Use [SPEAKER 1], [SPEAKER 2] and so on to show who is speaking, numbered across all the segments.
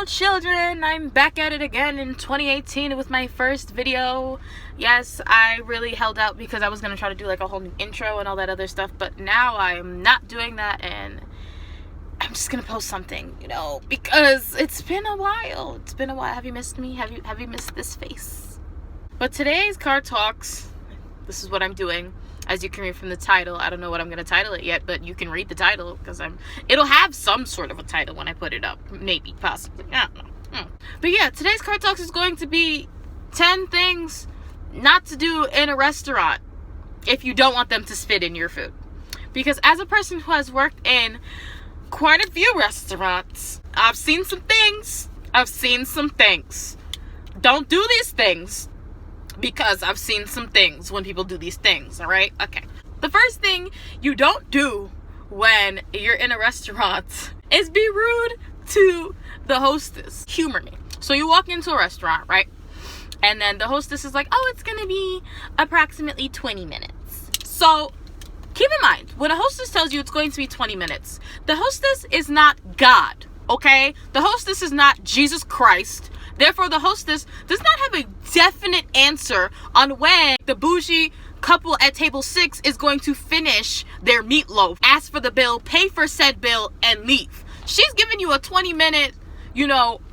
[SPEAKER 1] Hello children, I'm back at it again in 2018 with my first video. Yes, I really held out because I was going to try to do like a whole new intro and all that other stuff, but now I'm not doing that and I'm just going to post something, because it's been a while. Have you missed me? Have you missed this face? But today's car talks, this is what I'm doing. As you can read from the title, I don't know what I'm going to title it yet, but you can read the title because it'll have some sort of a title when I put it up. Maybe, possibly. I don't know. But yeah, today's car talks is going to be 10 things not to do in a restaurant if you don't want them to spit in your food. Because as a person who has worked in quite a few restaurants, I've seen some things. Don't do these things. Because I've seen some things when people do these things, all right? Okay. The first thing you don't do when you're in a restaurant is be rude to the hostess. Humor me. So you walk into a restaurant, right? And then the hostess is like, oh, it's going to be approximately 20 minutes. So keep in mind, when a hostess tells you it's going to be 20 minutes, the hostess is not God, okay? The hostess is not Jesus Christ. Therefore, the hostess does not have a definite answer on when the bougie couple at table 6 is going to finish their meatloaf, ask for the bill, pay for said bill, and leave. She's giving you a 20-minute,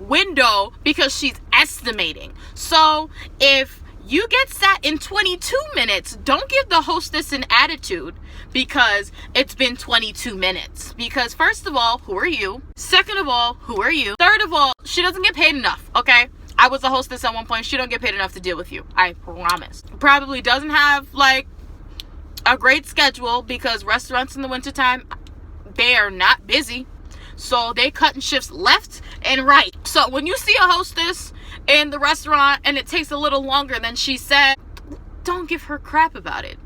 [SPEAKER 1] window because she's estimating. So if you get sat in 22 minutes, don't give the hostess an attitude because it's been 22 minutes. Because first of all, who are you? Second of all, who are you? Third of all, she doesn't get paid enough, okay? I was a hostess at one point. She don't get paid enough to deal with you. I promise. Probably doesn't have, a great schedule because restaurants in the wintertime, they are not busy. So they cutting shifts left and right. So when you see a hostess in the restaurant and it takes a little longer than she said, don't give her crap about it.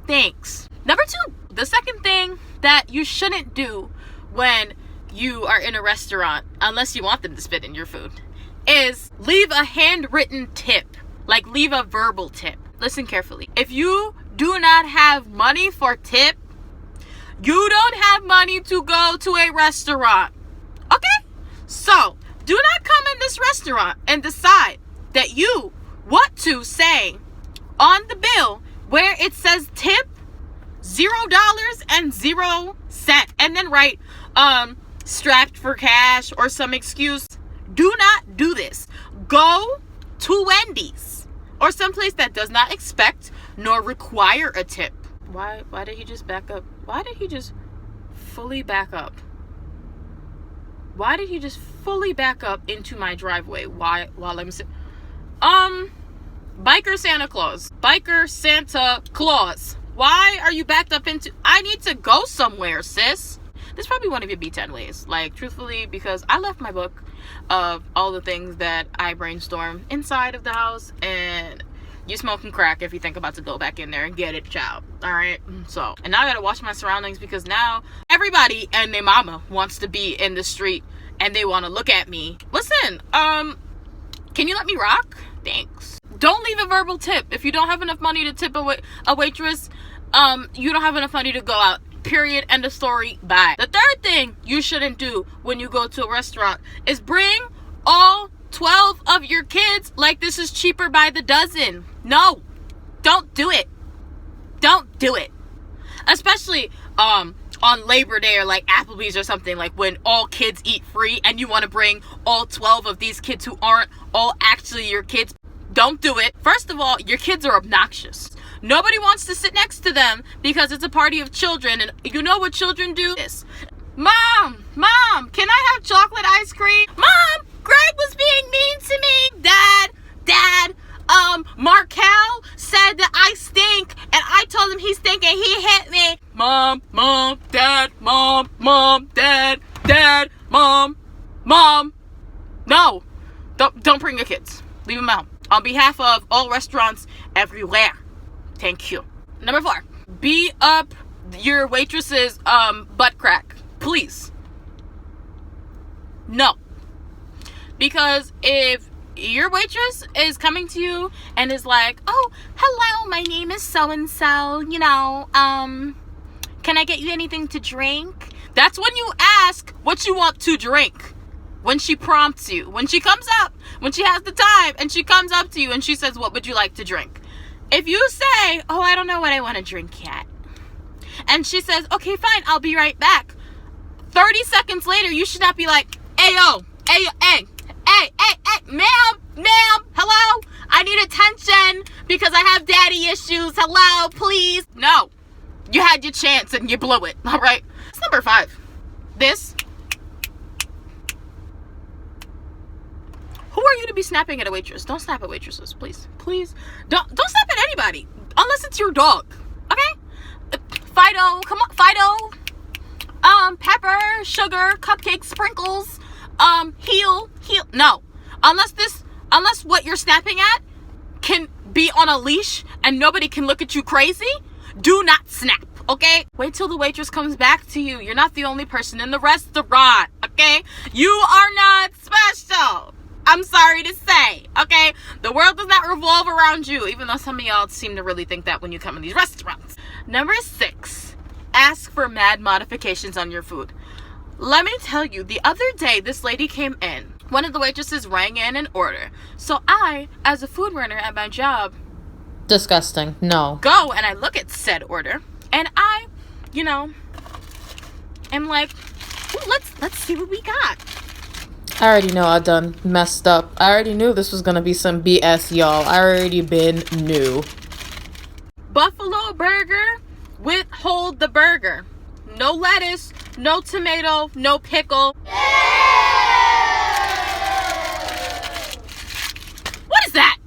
[SPEAKER 1] Thanks. Number 2, the second thing that you shouldn't do when you are in a restaurant, unless you want them to spit in your food, is leave a handwritten tip. Leave a verbal tip. Listen carefully. If you do not have money for tip, you don't have money to go to a restaurant. Okay? So, do not come in this restaurant and decide that you want to say on the bill where it says tip $0 and 0 cents and then write strapped for cash or some excuse. Do not do this. Go to Wendy's or someplace that does not expect nor require a tip. Why did he just back up? Why did he just fully back up? Why did he just fully back up into my driveway while I'm Biker Santa Claus. Biker Santa Claus. Why are you backed up into... I need to go somewhere, sis. This is probably one of your B10 ways. Truthfully, because I left my book of all the things that I brainstorm inside of the house, and you smoking crack if you think about to go back in there and get it, child. All right? So, and now I gotta watch my surroundings because now everybody and their mama wants to be in the street and they want to look at me. Listen, can you let me rock? Thanks. Don't leave a verbal tip. If you don't have enough money to tip a waitress, you don't have enough money to go out. Period. End of story. Bye. The third thing you shouldn't do when you go to a restaurant is bring all 12 of your kids like this is cheaper by the dozen. No. Don't do it. Don't do it. Especially on Labor Day or Applebee's or something, when all kids eat free and you want to bring all 12 of these kids who aren't all actually your kids. Don't do it. First of all, your kids are obnoxious. Nobody wants to sit next to them because it's a party of children. And you know what children do? This. Mom, can I have chocolate ice cream? Mom, Greg was being mean to me. Dad, Markel said that I stink and I told him he stink and he hit me. Mom, dad, dad, mom. No, don't bring your kids. Leave them out. On behalf of all restaurants everywhere. Thank you. Number 4, beat up your waitress's butt crack. Please. No. Because if your waitress is coming to you and is like, oh, hello, my name is so-and-so, can I get you anything to drink? That's when you ask what you want to drink. when she prompts you, when she comes up, when she has the time and she comes up to you and she says, what would you like to drink? If you say, oh, I don't know what I want to drink yet, and she says, okay, fine, I'll be right back, 30 seconds later, you should not be like, hey, ma'am, hello? I need attention because I have daddy issues. Hello, please. No, you had your chance and you blew it. All right. It's number 5. This. Who are you to be snapping at a waitress? Don't snap at waitresses, please. Please. Don't snap at anybody unless it's your dog. Okay? Fido, come on, Fido. Pepper, sugar, cupcakes, sprinkles, heel. No. Unless what you're snapping at can be on a leash and nobody can look at you crazy, do not snap, okay? Wait till the waitress comes back to you. You're not the only person in the restaurant, okay? You are not special. I'm sorry to say, okay? The world does not revolve around you, even though some of y'all seem to really think that when you come in these restaurants. Number 6, ask for mad modifications on your food. Let me tell you, the other day, this lady came in. One of the waitresses rang in an order. So I, as a food runner at my job,
[SPEAKER 2] disgusting, no,
[SPEAKER 1] go and I look at said order, and I, am like, ooh, let's see what we got.
[SPEAKER 2] I already know I done messed up. I already knew this was gonna be some BS, y'all. I already been knew.
[SPEAKER 1] Buffalo burger with hold the burger. No lettuce, no tomato, no pickle. What is that?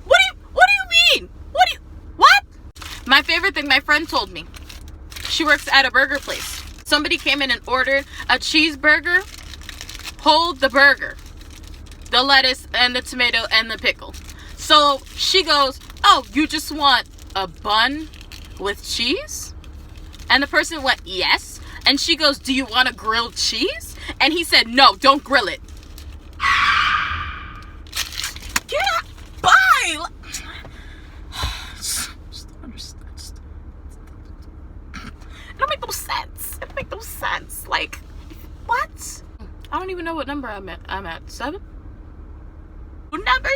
[SPEAKER 1] What do you mean? What? My favorite thing, my friend told me. She works at a burger place. Somebody came in and ordered a cheeseburger. Hold the burger, the lettuce and the tomato and the pickle. So she goes, oh, you just want a bun with cheese? And the person went, yes. And she goes, do you want a grilled cheese? And he said, no, don't grill it. Get out. Bye. Just don't understand. It don't make no sense. It don't make no sense. Like, what? I don't even know what number I'm at. 7? Number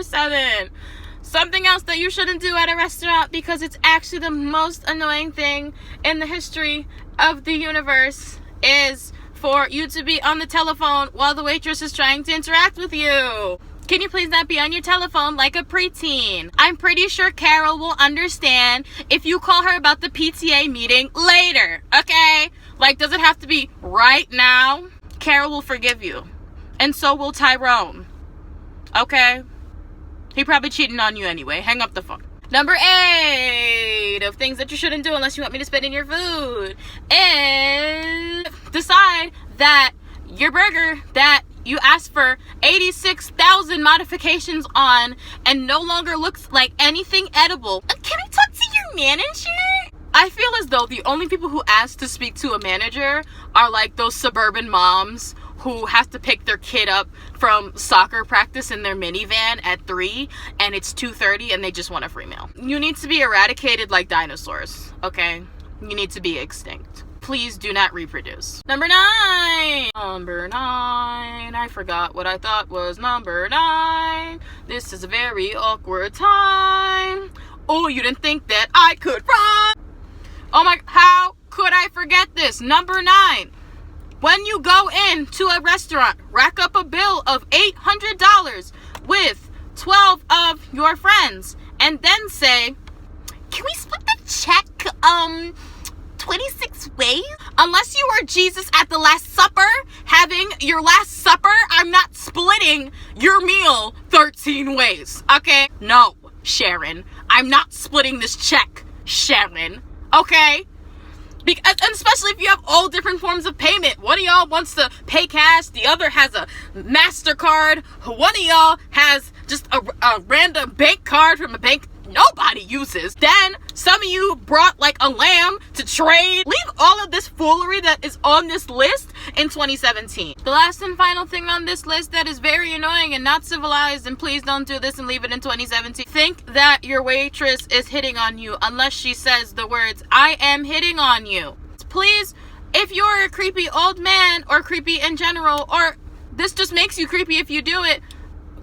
[SPEAKER 1] 7. Something else that you shouldn't do at a restaurant because it's actually the most annoying thing in the history of the universe is for you to be on the telephone while the waitress is trying to interact with you. Can you please not be on your telephone like a preteen? I'm pretty sure Carol will understand if you call her about the PTA meeting later, okay? Like, does it have to be right now? Carol will forgive you. And so will Tyrone. Okay? He probably cheating on you anyway. Hang up the phone. Number 8 of things that you shouldn't do unless you want me to spit in your food is decide that your burger that you asked for 86,000 modifications on and no longer looks like anything edible. Can I talk to your manager? I feel as though the only people who ask to speak to a manager are like those suburban moms who have to pick their kid up from soccer practice in their minivan at 3 and it's 2:30 and they just want a free meal. You need to be eradicated like dinosaurs, okay? You need to be extinct. Please do not reproduce. Number 9. I forgot what I thought was number 9. This is a very awkward time. Oh, you didn't think that I could run? Oh my, how could I forget this? Number 9. When you go into a restaurant, rack up a bill of $800 with 12 of your friends and then say, can we split the check 26 ways? Unless you are Jesus at the Last Supper, having your Last Supper, I'm not splitting your meal 13 ways, okay? No, Sharon, I'm not splitting this check, Sharon, okay? Because, and especially if you have all different forms of payment. One of y'all wants to pay cash, the other has a MasterCard, one of y'all has just a random bank card from a bank nobody uses. Then some of you brought like a lamb to trade. Leave all of this foolery that is on this list in 2017. The last and final thing on this list that is very annoying and not civilized, and please don't do this and leave it in 2017. Think that your waitress is hitting on you unless she says the words, I am hitting on you. Please If you're a creepy old man or creepy in general, or this just makes you creepy if you do it,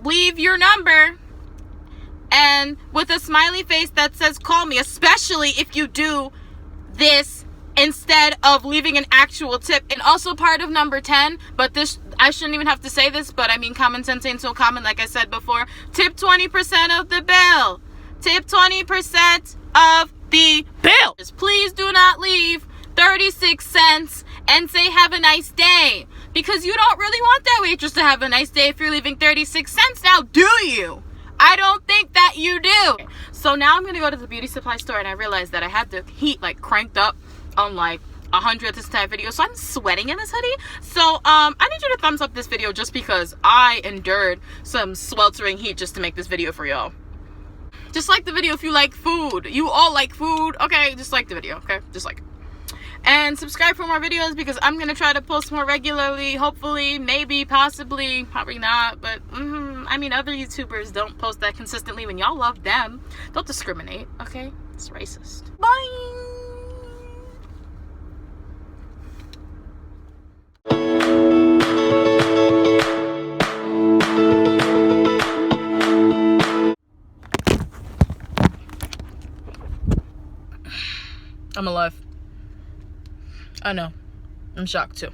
[SPEAKER 1] leave your number and with a smiley face that says call me, especially if you do this instead of leaving an actual tip. And also part of number 10, but this, I shouldn't even have to say this, but I mean common sense ain't so common, like I said before. Tip 20% of the bill. Tip 20% of the bill. Please do not leave 36 cents and say have a nice day, because you don't really want that waitress to have a nice day if you're leaving 36 cents now, do you? I don't think that you do. So now I'm gonna go to the beauty supply store, and I realized that I had the heat like cranked up on like 100 at this time video, so I'm sweating in this hoodie. So I need you to thumbs up this video just because I endured some sweltering heat just to make this video for y'all. Just like the video if you like food. You all like food, okay? Just like the video, okay? Just like it. And subscribe for more videos because I'm gonna try to post more regularly, hopefully, maybe, possibly, probably not, but I mean, other YouTubers don't post that consistently when y'all love them. Don't discriminate, okay? It's racist. Bye! I'm alive. I know. I'm shocked too.